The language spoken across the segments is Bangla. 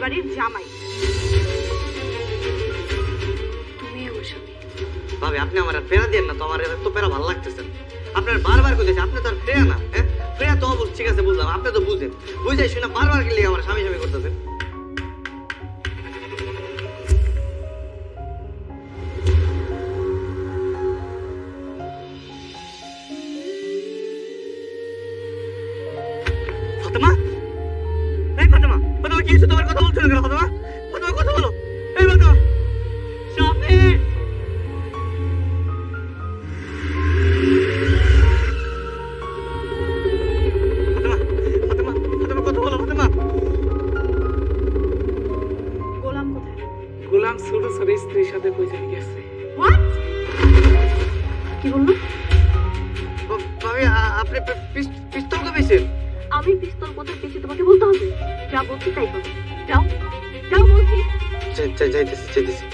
বাড়ির জামাই। তুমি আমার স্বামী। ভাবি আপনি আমার আর প্রেরণা দেন না তো, আমার তো প্রেরণা ভালো লাগতেছে। আপনার বারবার কইতেছে আপনি তো আর প্রেরণা না। হ্যাঁ প্রেরণা তো অবশ্য ঠিক আছে বুঝলাম, আপনি তো বুঝেন, বুঝাই শুনে বারবার গেলে আমার স্বামী স্বামী করতেছেন। ফাতেমা, এই ফাতেমা, ফাতেমা কি হয়েছে? তোমার কথা বলছো না কেন ফাতেমা? ফাতেমা কথা বলো। এই ফাতেমা, স্বামী। গোলাম ছোট ছোট স্ত্রীর সাথে কই জানি গেছে। কি বললো? ভাবি আপনি পিস্তল কে পেয়েছেন? আমি পিস্তল কোথায় পেয়েছি তোমাকে বলতে হবে? যা বলছি তাই করো। যাও যাও বলছি। যাইতেছি যাইতেছি।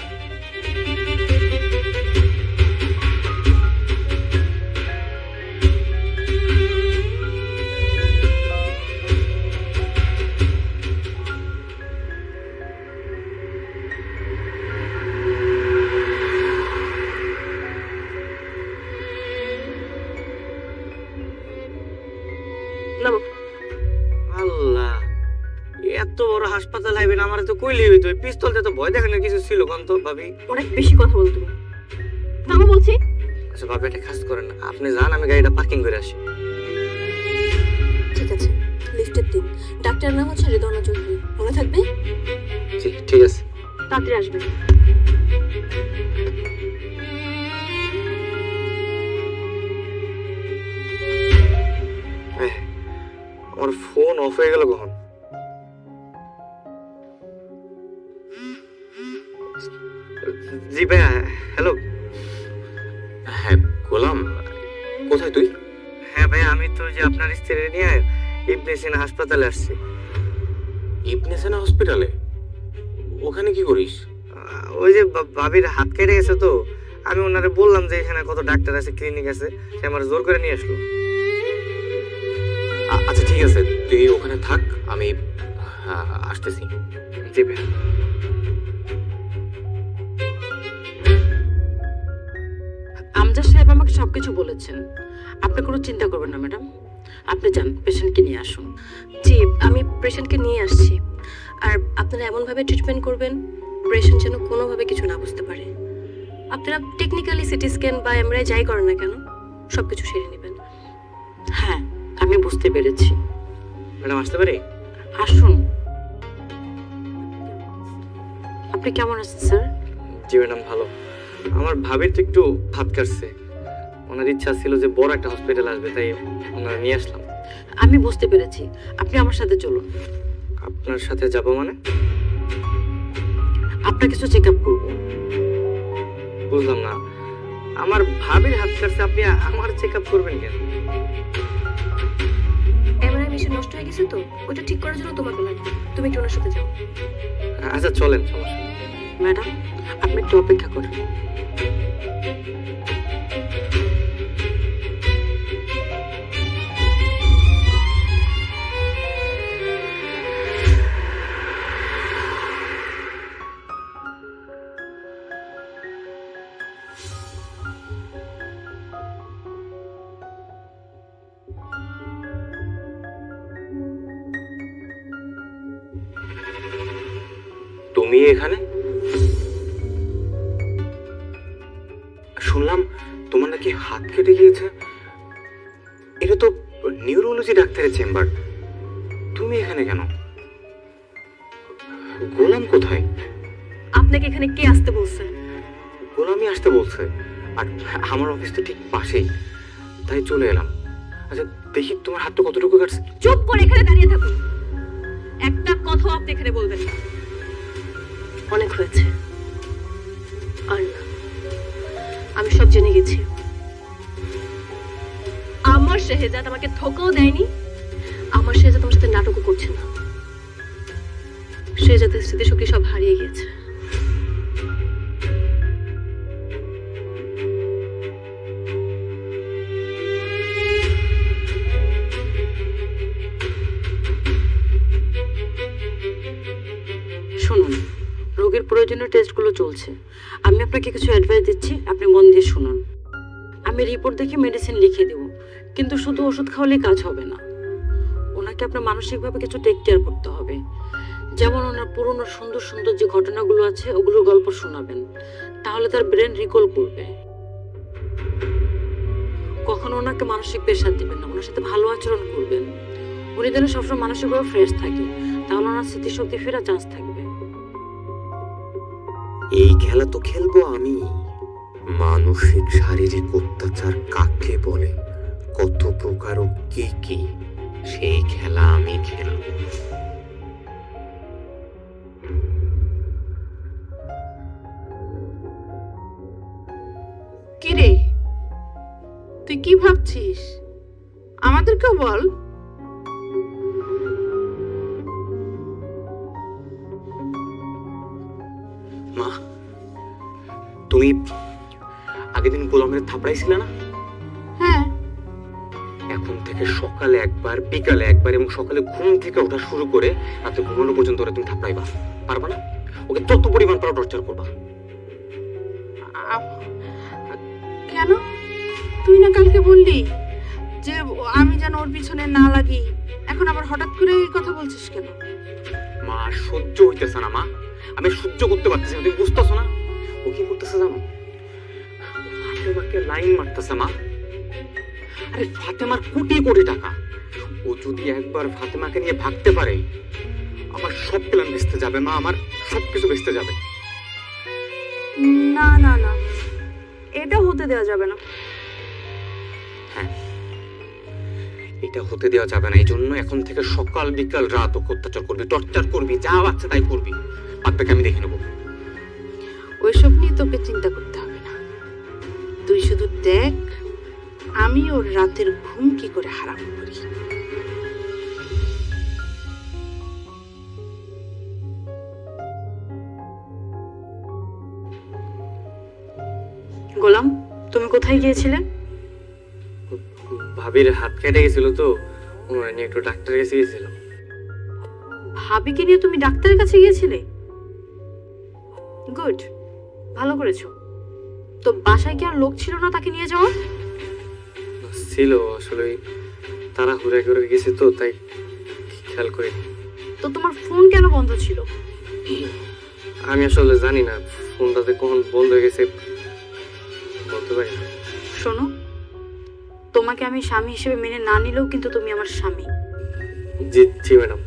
আল্লাহ, এত বড় হাসপাতাল আইবেন আমার তো কইলি হইতো। পিস্তলতে তো ভয় দেখানোর কিছু ছিল কোন তো ভাবি? অনেক বেশি কথা বলো তুমি। নামো বলছি। আচ্ছা ভাবি একটা কাজ করেন, আপনি যান আমি গাড়িটা পার্কিং করে আসি। ঠিক আছে, লিফটের দিন। ডাক্তার নাম হচ্ছে হৃদয় চৌধুরী, মনে থাকবে? জি ঠিক আছে। তাড়াতাড়ি আসবে। আমার ফোন অফ হয়ে গেল কখন? জি ভাইয়া, হ্যালো। হ্যাঁ গোলাম, কোথায় তুই? হ্যাঁ ভাইয়া, আমি তো যে আপনার স্ত্রী নিয়ে ইবনে সিনা হাসপাতালে আসছি। ইবনে সিনা হসপিটালে? ওখানে কি করিস? ওই যে ভাবির হাত কেটে গেছে তো, আমি ওনারে বললাম যে এখানে কত ডাক্তার আছে, ক্লিনিক আছে, সে আমার জোর করে নিয়ে আসলো। আচ্ছা ঠিক আছে, তুই ওখানে থাক, আমি আসতেছি। জি ভাইয়া। আমজাদ সাহেব আমাকে সবকিছু বলেছেন, আপনি কোনো চিন্তা করবেন না ম্যাডাম। আপনি যান, পেশেন্টকে নিয়ে আসুন। জি, আমি পেশেন্টকে নিয়ে আসছি। আর আপনারা এমনভাবে ট্রিটমেন্ট করবেন পেশেন্ট যেন কোনোভাবে কিছু না বুঝতে পারে। আপনারা টেকনিক্যালি সিটি স্ক্যান বা এমআরআই যাই করেন না কেন সব কিছু সেরে নেবেন। হ্যাঁ, আমি বুঝতে পেরেছি। ম্যাডাম আসতে পারি? আসুন। আপনি কেমন আছেন স্যার? জি ম্যাডাম ভালো। আমার ভাবির তো একটু হাত কাটছে, ওনার ইচ্ছা ছিল যে বড় একটা হসপিটাল আসবে, তাই ওনারা নিয়ে আসলাম। আমি বুঝতে পেরেছি, আপনি আমার সাথে চলুন। আপনার সাথে যাব মানে? আপনার কিছু চেক আপ করবো। বুঝলাম না, আমার ভাবির হাত কাটছে, আপনি আমার চেক আপ করবেন কেন? এমআরআই মেশিন নষ্ট হয়ে গেছে তো, ওটা ঠিক করার জন্য তোমাকে লাগবে। তুমি একটু ওনার সাথে যাও। আচ্ছা চলেন, সমস্যা নেই। ম্যাডাম আপনি একটু অপেক্ষা করেন। তুমি এখানে? শুনলাম তোমার নাকি হাত কেটে গিয়েছে। এটা তো নিউরোলজি ডাক্তারের চেম্বার, তুমি এখানে কেন? গোলাম কোথায়? আপনাকে এখানে কে আসতে বলছে? গোলামই আসতে বলছে, আর আমার অফিস তো ঠিক পাশেই, তাই চলে এলাম। আচ্ছা দেখি তোমার হাতটা কতটুকু কাটছে। চুপ করে এখানে দাঁড়িয়ে থাকুন, একটা কথাও আপনি এখানে বলবেন না। অনেক হয়েছে, আর না, আমি সব জেনে গেছি। আমার শেহজাদ আমাকে ধোকাও দেয়নি, আমার শেহজাদ আমার সাথে নাটকও করছে না। শেহজাদের স্মৃতিশক্তি সব হারিয়ে গেছে। শুনুন, রোগীর প্রয়োজনীয় টেস্টগুলো চলছে। আমি আপনাকে কিছু অ্যাডভাইস দিচ্ছি, আপনি মন দিয়ে শুনুন। আমি রিপোর্ট দেখে মেডিসিন লিখে দেব, কিন্তু শুধু ওষুধ খাওয়ালেই কাজ হবে না। ওনাকে আপনার মানসিকভাবে কিছু টেক কেয়ার করতে হবে। যেমন ওনার পুরনো সুন্দর সুন্দর যে ঘটনাগুলো আছে ওগুলোর গল্প শোনাবেন, তাহলে তার ব্রেন রিকল করবে। কখনো ওনাকে মানসিক প্রেশার দিবেন না, ওনার সাথে ভালো আচরণ করবেন। উনি যেন সবসময় মানসিকভাবে ফ্রেশ থাকে, তাহলে ওনার স্মৃতিশক্তি ফেরার চান্স থাকবে। এই খেলা তো খেলবো আমি। মানসিক শারীরিক অত্যাচার কাকে বলে, কত প্রকার ও কি কি, সেই খেলা আমি খেলবো। কিরে, তুই কি ভাবছিস? আমাদেরকেও বল। মা, তুমি আগের দিন গোলামের থাপড়াইছিলে না? হ্যাঁ, এখন থেকে সকালে একবার, বিকালে একবার এবং সকালে ঘুম থেকে ওঠা শুরু করে রাতে ঘুমানো পর্যন্ত ওরা তুমি থাপড়াইবা, পারবা না? ওকে তত পরিমাণ পারো টর্চার করবা। কেন? তুই না কালকে বললি যে আমি যেন ওর পিছনে না লাগি, এখন আবার হঠাৎ করে এই কথা বলছিস কেন? মা, সহ্য হইতেছে না মা, আমি সহ্য করতে পারতেছি না। তুমি বুঝতেছো না ও কি করতেছে জানো? ফাতেমাকে লাইন মারতেছে মা। আরে ফাতেমার কোটি কোটি টাকা, ও যদি একবার ফাতেমাকে নিয়ে ভাগতে পারে আমার সব প্ল্যান ভেস্তে যাবে মা, আমার সবকিছু ভেস্তে যাবে। না না না, এটা হতে দেওয়া যাবে না। হ্যাঁ, এটা হতে দেওয়া যাবে না। এই জন্য এখন থেকে সকাল বিকাল রাত ওকে অত্যাচার করবি, টর্চার করবি, যা বাচ্চা তাই করবি। বাচ্চাকে আমি দেখে নেবো। ওইসব নিয়ে তোকে চিন্তা করতে হবে না। তুই শুধু দেখ আমি ওর রাতের ঘুম কি করে হারাম করি। গোলাম, তুমি কোথায় গিয়েছিলে? ভাবির হাত কেটে গেছিল তো, নিয়ে একটু ডাক্তারের কাছে গেছিলাম। ভাবিকে নিয়ে তুমি ডাক্তারের কাছে গিয়েছিলে? গুড, ভালো করেছো। তো বাসায় কি আর লোক ছিল না তাকে নিয়ে যাওয়া? ছিল, আসলে তারা হুড়ে করে গেছে তো, তাই খেয়াল করি। তো তোমার ফোন কেন বন্ধ ছিল? আমি আসলে জানি না ফোনটাতে কখন বন্ধ হয়ে গেছে, বলতে পারি না। শোনো, তোমাকে আমি স্বামী হিসেবে মেনে না নিলেও কিন্তু তুমি আমার স্বামী। জি জি ম্যাডাম।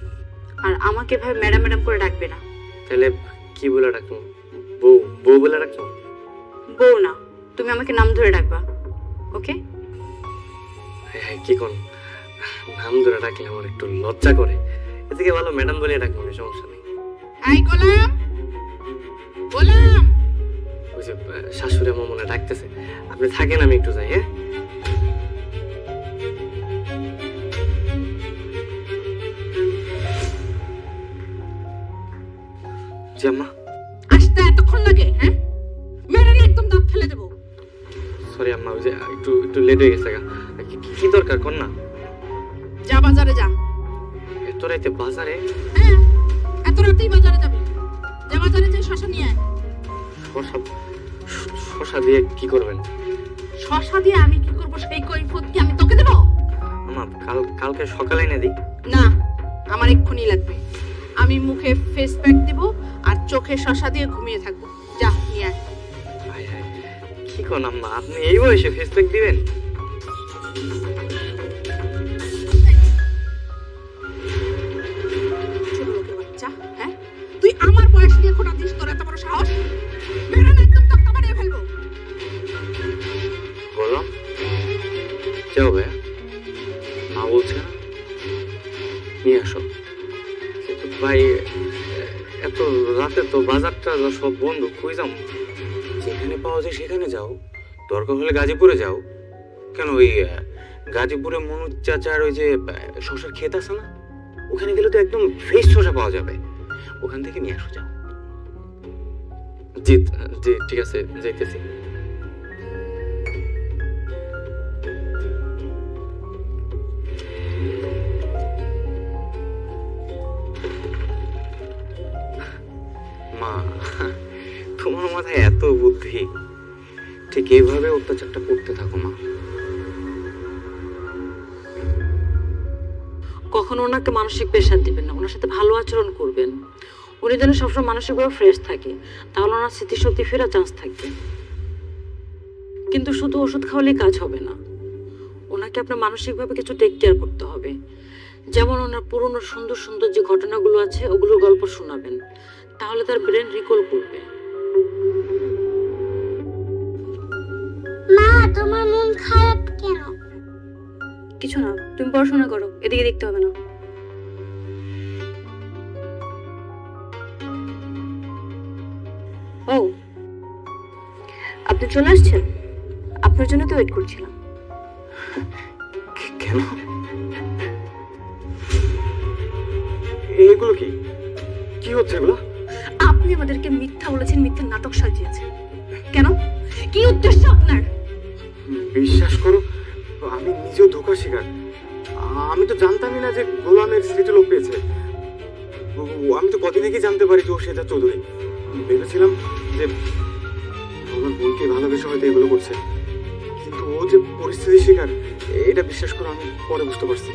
আর আমাকে এভাবে ম্যাডাম ম্যাডাম করে ডাকবে না। তাহলে কি বলে ডাকবো? বউ বউ বলে ডাকবো? বউ না, তুমি আমাকে নাম ধরে ডাকবা, ওকে? হ্যাঁ, কি কোন নাম ধরে ডাকলে আমার একটু লজ্জা করে, এদিকে ভালো ম্যাডাম বলে ডাকবো, সমস্যা নেই। এই গোলাম, গোলাম, ওই যে শাশুড়ি আমার মনে ডাকতেছে, আপনি থাকেন, আমি একটু যাই। হ্যাঁ, জি আম্মা। আসতে এতক্ষণ লাগে? হ্যাঁ, মেরে না একদম দাঁত ফেলে দেবো। সরি আম্মা, ওই যে একটু একটু লেট হয়ে গেছে। কি দরকার কর না? যা বাজারে যা। এত রাইতে বাজারে? হ্যাঁ, এত রাতেই বাজারে যাবি? যা বাজারে যে শশা নিয়ে আয়। শশা? শশা দিয়ে কি করবেন? শশা দিয়ে আমি কি করবো সেই কৈফিয়ত কি আমি তোকে দেবো? আম্মা, কালকে সকালে এনে দিই। না, আমার এক্ষুনি লাগবে। আমি মুখে ফেস প্যাক দিব আর চোখে শশা দিয়ে ঘুমিয়ে থাকবো। যা নিয়ে আয়। হায় হায়, কি কোন আম্মা, আপনি এই বয়সে ফেসপ্যাক দিবেন? ছোট লোকের বাচ্চা, হ্যাঁ? তুই আমার বয়স নিয়ে খোটা দিস, তোর এত বড় সাহস? মেরে না একদম তক্তা বানিয়ে ফেলবো। বললাম কে হবে? মা বলছে না নিয়ে আসো। কিন্তু ভাই, এত রাতে তো বাজারটা সব বন্ধ, কই যাবো? যেখানে পাওয়া যায় সেখানে যাও, দরকার হলে গাজীপুরে যাও। কেন, ওই গাজীপুরে মনোজ চাচার ওই যে শশার ক্ষেত আছে না, ওখানে গেলে তো একদম ফ্রেশ শশা পাওয়া যাবে, ওখান থেকে নিয়ে আসো, যাও। জি জি, ঠিক আছে, যাইতেছি। মা, তোমার মাথায় এত বুদ্ধি। ঠিক এইভাবে অত্যাচারটা করতে থাকো মা। কখনো ওনাকে মানসিক প্রেশার দিবেন না, ওনার সাথে ভালো আচরণ করবেন। উনি যেন সবসময় মানসিকভাবে ফ্রেশ থাকে, তাহলে ওনার স্মৃতিশক্তি ফেরার চান্স থাকবে। কিন্তু শুধু ওষুধ খাওয়ালেই কাজ হবে না, ওনাকে আপনার মানসিকভাবে কিছু টেক কেয়ার করতে হবে। যেমন ওনার পুরনো সুন্দর সুন্দর যে ঘটনাগুলো আছে ওগুলোর গল্প শোনাবেন, তাহলে তার ব্রেন রিকল করবে। মা, তোমার মন খারাপ কেন? কিছু না, তুমি পড়াশোনা করো, এদিকে দেখতে হবে না। ও, আপনি চলে আসছেন? আপনার জন্য তো ওয়েট করছিলাম। কেন? এগুলো কি কি হচ্ছে এগুলো? আপনি আমাদেরকে মিথ্যা বলেছেন, মিথ্যা নাটক সাজিয়েছেন। কেন? কি উদ্দেশ্য আপনার? বিশ্বাস করো, আমি নিজেও ধোকা শিকার। আমি তো জানতামই না যে গোলামের স্মৃতিলোপ পেয়েছে। আমি তো কদিন আগে জানতে পারি যে ও সেজা চৌধুরী। ভেবেছিলাম যে আমার বোনকে ভালোবেসে হয়তো এগুলো করছে, কিন্তু ও যে পরিস্থিতির শিকার এটা বিশ্বাস করো আমি পরে বুঝতে পারছি।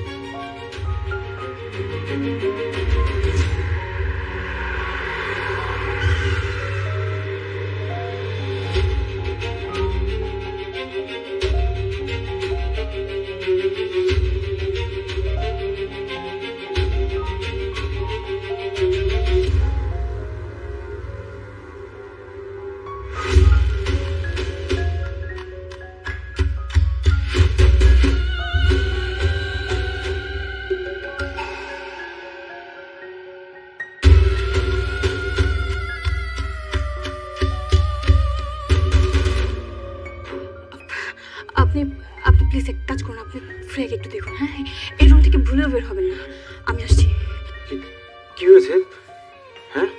আপনি আপনি প্লিজ এক কাজ করুন, আপনি ফ্রেক একটু দেখুন। হ্যাঁ, এই রুম থেকে ভুলেও বের হবেন না। আমি আসছি। কি হয়েছে? হ্যাঁ,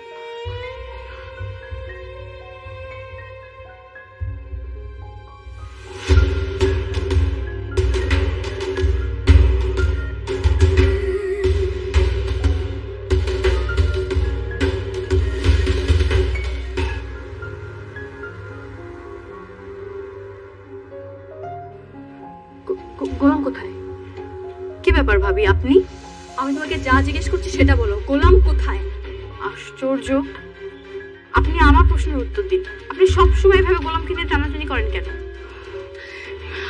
গোলাম কোথায়? কি ব্যাপার ভাবি আপনি? আমি তোমাকে যা জিজ্ঞেস করছি সেটা বলো, গোলাম কোথায়? আশ্চর্য, আপনি আমার প্রশ্নের উত্তর দিন। আপনি সবসময় এভাবে গোলামকে নিয়ে টানাটানি করেন কেন?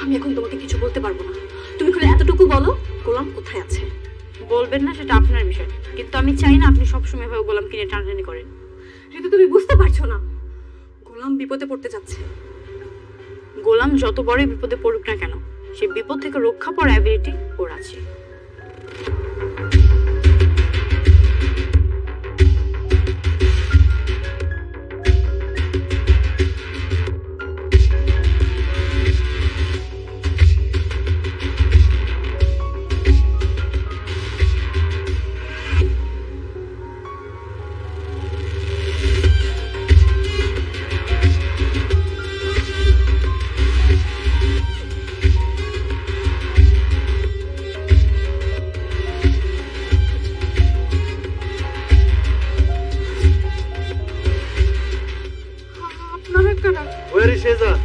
আমি এখন তোমাকে কিছু বলতে পারবো না। তুমি খালি এতটুকু বলো, গোলাম কোথায় আছে? বলবেন না সেটা আপনার বিষয়, কিন্তু আমি চাই না আপনি সবসময় এভাবে গোলামকে নিয়ে টানাটানি করেন। কিন্তু তুমি বুঝতে পারছো না, গোলাম বিপদে পড়তে যাচ্ছে। গোলাম যত বড় বিপদে পড়ুক না কেন, সে বিপদ থেকে রক্ষা পাওয়ার অ্যাবিলিটি ওর আছে। আপনারা কারা? War is Shehzad?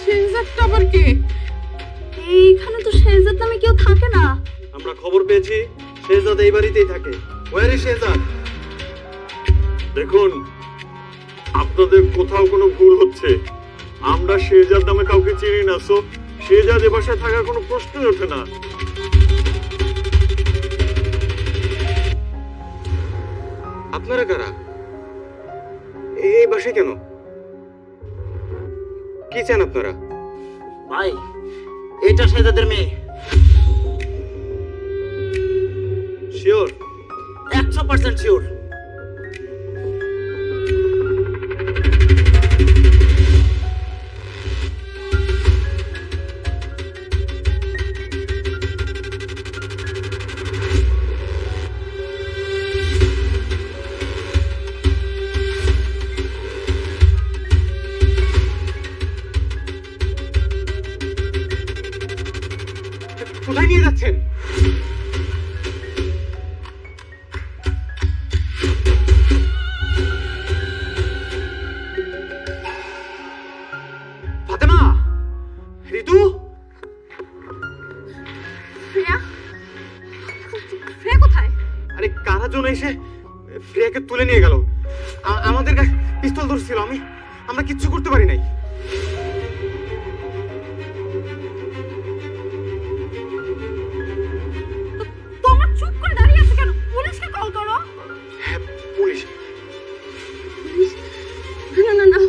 শেহজাদটা আবার কে? এইখানে তো শেহজাদ নামে কেউ থাকে না। আমরা খবর পেয়েছি শেহজাদ এই বাড়িতেই থাকে। Where is Shehzad? দেখুন, আপনাদের কোথাও কোনো ভুল হচ্ছে। আমরা শেহজাদ নামে কাউকে চিনি না, সো শেহজাদ এ বাসায় থাকার কোনো প্রশ্নই ওঠে না। আপনারা কারা? এই বাসায় কেন? কি চান আপনারা? ভাই, এটা শেহজাদের মেয়ে। শিওর? 100% শিওর। কোথায় নিয়ে যাচ্ছেন? ফ্রিয়াকে তুলে নিয়ে গেল। আমাদের কাছে পিস্তল ধরছিল, আমরা কিচ্ছু করতে পারি নাই। তোমরা চুপ করে দাঁড়িয়ে আছো কেন? পুলিশকে কল করো। হ্যাঁ, পুলিশ। না না না,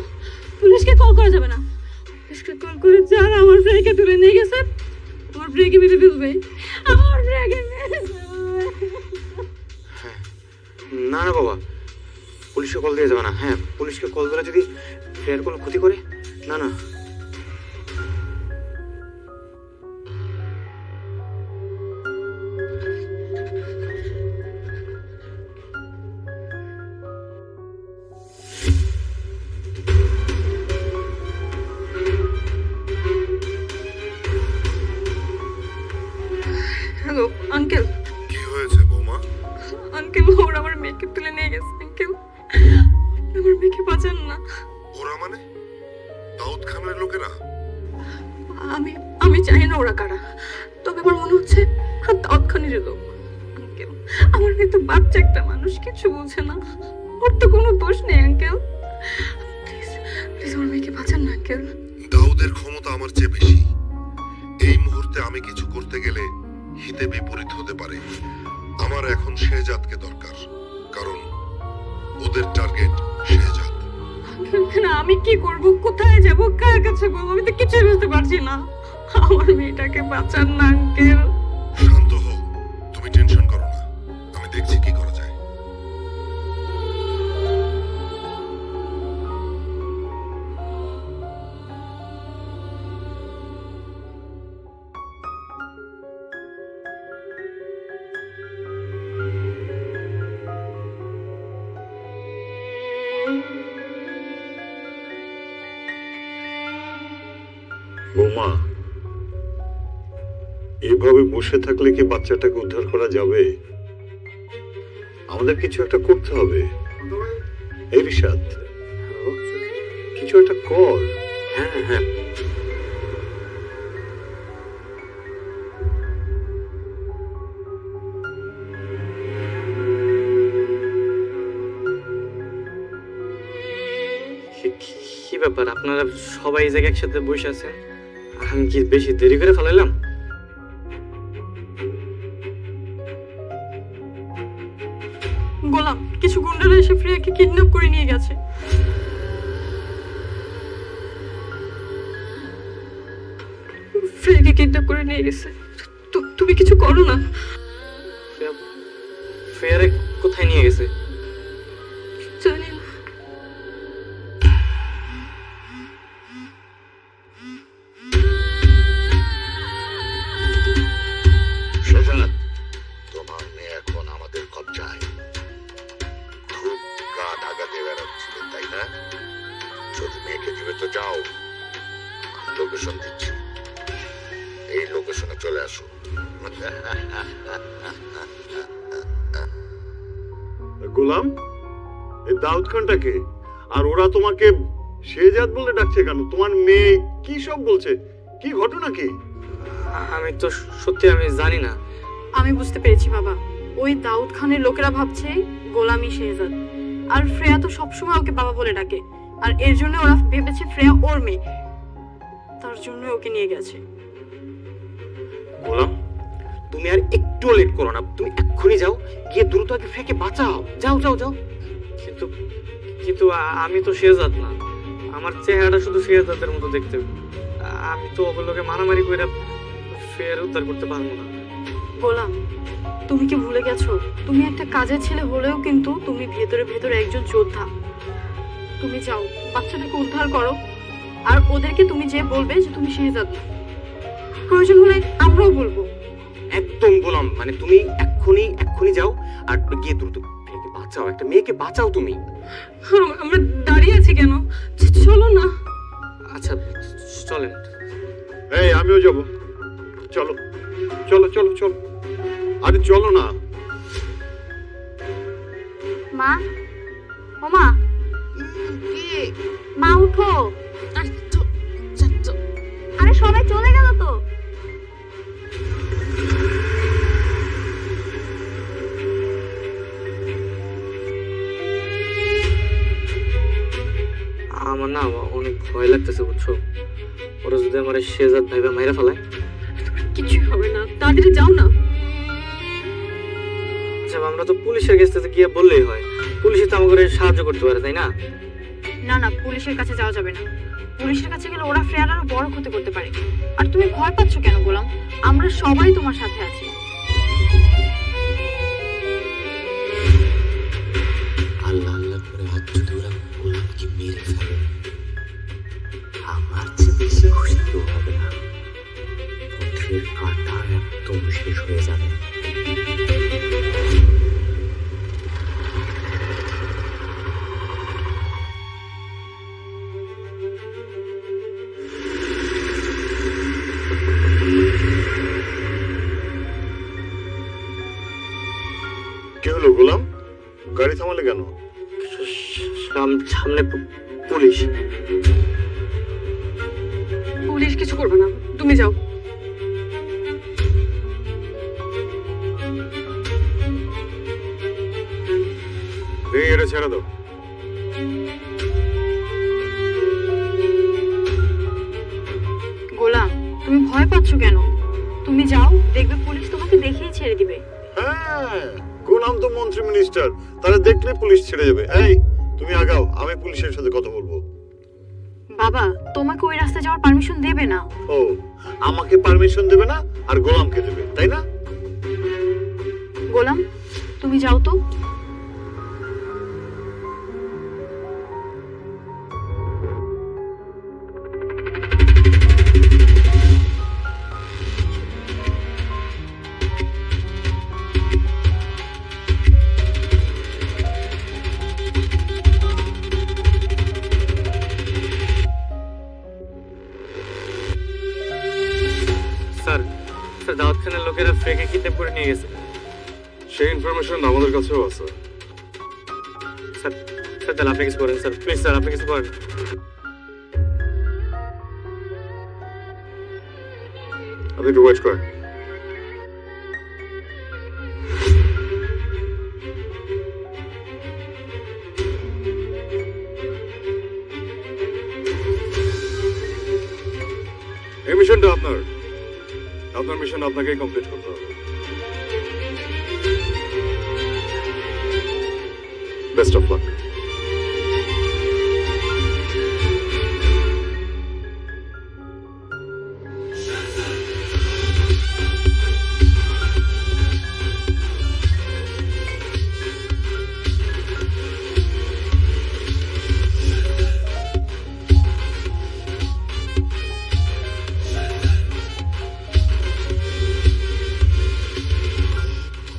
পুলিশকে কল করা যাবে না। পুলিশকে কল করে যারা আমার ফ্রেকে তুলে নিয়ে গেছে, আমার ফ্রেকে মেরে ফেলবে। আমার ফ্রেকে মেরে না না বাবা, পুলিশকে কল দিয়ে যাবে না। হ্যাঁ, পুলিশকে কল করে যদি ফ্রিয়ার কোনো ক্ষতি করে, না না। Hello uncle. কি হয়েছে বৌমা? আঙ্কেল, ওরা আমার মেয়েকে তুলে নিয়ে গেছে। আঙ্কেল, আমার মেয়েকে বাঁচান না। ওরা মানে দাউদ খানের লোকেরা? আমি জানি না ওরা কারা, তবে আমার মনে হচ্ছে দাউদ খানের লোক। আঙ্কেল, আমার মেয়ে তো বাচ্চা একটা মানুষ, কিছু বোঝে না, ওর তো কোনো দোষ নেই। আঙ্কেল প্লিজ প্লিজ আমার মেয়েকে বাঁচান না আঙ্কেল। দাউদের ক্ষমতা আমার চেয়ে বেশি। এই মুহূর্তে আমি কিছু করতে গেলে হিতে বিপরীত হতে পারে। আমার এখন শেহজাদকে দরকার, কারণ ওদের টার্গেট শেহজাদ। না, আমি কি করব, কোথায় যাব, কার কাছে বলবো, আমি তো কিছুই বুঝতে পারছি না। আমার মেয়েটাকে বাঁচান না আঙ্কেল। শান্ত হও, তুমি টেনশন করো না, আমি দেখছি কি করা যায়। বৌমা, এভাবে বসে থাকলে কি বাচ্চাটাকে উদ্ধার করা যাবে? আমাদের কিছু একটা করতে হবে। এই রিশাদ, কিছু একটা কর। হ্যাঁ হ্যাঁ, কি ব্যাপার, আপনারা সবাই এই জায়গায় একসাথে বসে আছেন? আমি কি বেশি দেরি করে ফেলাইলাম? গোলাম, কিছু গুন্ডারা এসে ফ্রিয়াকে কিডন্যাপ করে নিয়ে গেছে। ফ্রিয়াকে কিডন্যাপ করে নিয়ে গেছে। তুমি কিছু করো না। ফ্রিয়ারে কোথায় নিয়ে গেছে? জানি না। শেহজাদ, তোমার মেয়ে এখন আমাদের কবজায়। খুব গা ঢাকা দিয়ে বেড়াচ্ছিলে, তাই না? যদি মেয়েকে দিবে তো যাও, আমি লোকেশন দিচ্ছি, এই লোকেশনে চলে আসো। গোলাম, এই দাউদ খানটাকে, আর ওরা তোমাকে শেহজাদ বলে ডাকছে কেন? তোমার মেয়ে কি সব বলছে? কি ঘটনা কি? আমি তো সত্যি আমি জানি না। আমি বুঝতে পেরেছি বাবা, ওই দাউদ খানের লোকেরা ভাবছে গোলামি শেহজাদ, আর ফ্রেয়া তো সবসময় ওকে বাবা বলে ডাকে, আর এর জন্য ওরা ভেবেছে ফ্রেয়া ওর মেয়ে, তার জন্য ওকে নিয়ে গেছে। গোলাম, তুমি আর একটু লেট করো না, তুমি এক্ষুনি যাও, গিয়ে দ্রুত আগে ফ্রেকে বাঁচাও। যাও যাও যাও। কিন্তু কিন্তু আমি তো শেহজাদ না, আমার চেহারাটা শুধু শেহজাদের মতো দেখতে। আমি তো ওগুলোকে মারামারি করে ফের উদ্ধার করতে পারবো না। গোলাম, তুমি কি ভুলে গেছো তুমি একটা কাজের ছেলে হলেও কিন্তু তুমি ভেতরে ভেতরে একজন যোদ্ধা। তুমি যাও, বাচ্চাটাকে উদ্ধার করো, আর ওদেরকে তুমি যে বলবে যে তুমি শেহজাদ না, প্রয়োজন হলে আমরাও বলবো। একদম গোলাম, মানে তুমি এক্ষুনি যাও আর গিয়ে দ্রুত ফ্রেকে বাঁচাও, একটা মেয়েকে বাঁচাও তুমি। আমরা দাঁড়িয়ে আছি কেন? চলো না। আচ্ছা চলেন। এই, আমিও যাব। চলো চলো চলো চলো, আরে চলো না। মা, ও মা, মা উঠো। আরে সবাই চলে গেল তো। আমার না অনেক ভয় লাগতেছে বুঝছো, ওরা যদি আমার শেজাদ ভাইবা মাইরা ফেলায়। কিছুই হবে না, তাড়াতাড়ি যাও না। আচ্ছা আমরা তো পুলিশের কাছে গিয়ে বললেই হয়, পুলিশই তো আমাকে সাহায্য করতে পারে তাই না? না না, পুলিশের কাছে যাওয়া যাবে না। পুলিশের কাছে গেলে ওরা ফ্রেয়ার আরো বড় ক্ষতি করতে পারে। আর তুমি ভয় পাচ্ছ কেন গোলাম? আমরা সবাই তোমার সাথে আছি। আল্লাহ আল্লাহ করে হাত যদি ওরা গোলামকে মেরে ফেলে, আমার চেয়ে বেশি খুশি কেউ হবে না। পথের কাটা একদম শেষ হয়ে যাবে। কি হলো গোলাম, গাড়ি থামালে কেন? সামনে পুলিশ। পুলিশ কিছু করবে না, তুমি যাও। এটা ছেড়ে দাও। গোলাম, তুমি ভয় পাচ্ছ কেন? তুমি যাও, দেখবে পুলিশ তোমাকে দেখেই ছেড়ে দিবে। হ্যাঁ, গোলাম তো মন্ত্রী মিনিস্টার, তারা দেখলে পুলিশ ছেড়ে যাবে। এই তুমি আগাও, আমি পুলিশের সাথে কথা বলবো। বাবা, তোমাকে ওই রাস্তায় যাওয়ার পারমিশন দেবে না। ও, আমাকে পারমিশন দেবে না আর গোলামকে দেবে, তাই না? গোলাম, তুমি যাও তো। স্যার, স্যার দাওয়াত খানের লোকেরা ফ্রেকে কিডন্যাপ করে নিয়ে গেছে। সেই ইনফরমেশন আমাদের কাছেও আছে। স্যার, স্যার তাহলে আপনি কিছু করেন স্যার, প্লিজ স্যার আপনি কিছু করেন। আপনি একটু ওয়েট করেন। এই মিশনটা আপনার মিশন আপনাকেই কমপ্লিট করতে হবে। Best of luck.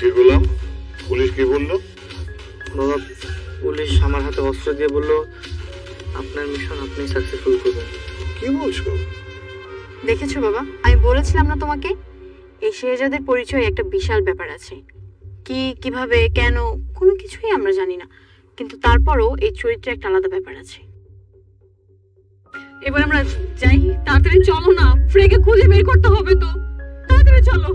কি গোলাম, পুলিশ কি বললো? বাবা, পুলিশ আমার হাতে অস্ত্র দিয়ে বললো আপনার মিশন আপনি সাকসেসফুল করবেন। কি বলছো? দেখেছো বাবা, আমি বলেছিলাম না তোমাকে, এই শেহজাদের পরিচয় একটা বিশাল ব্যাপার আছে। কি, কিভাবে, কেন, কোনো কিছুই আমরা জানি না, কিন্তু তারপরও এই চরিত্রে একটা আলাদা ব্যাপার আছে। এবার আমরা যাই, তাড়াতাড়ি চলো না, ফ্রেকে খুঁজে বের করতে হবে তো, তাড়াতাড়ি চলো।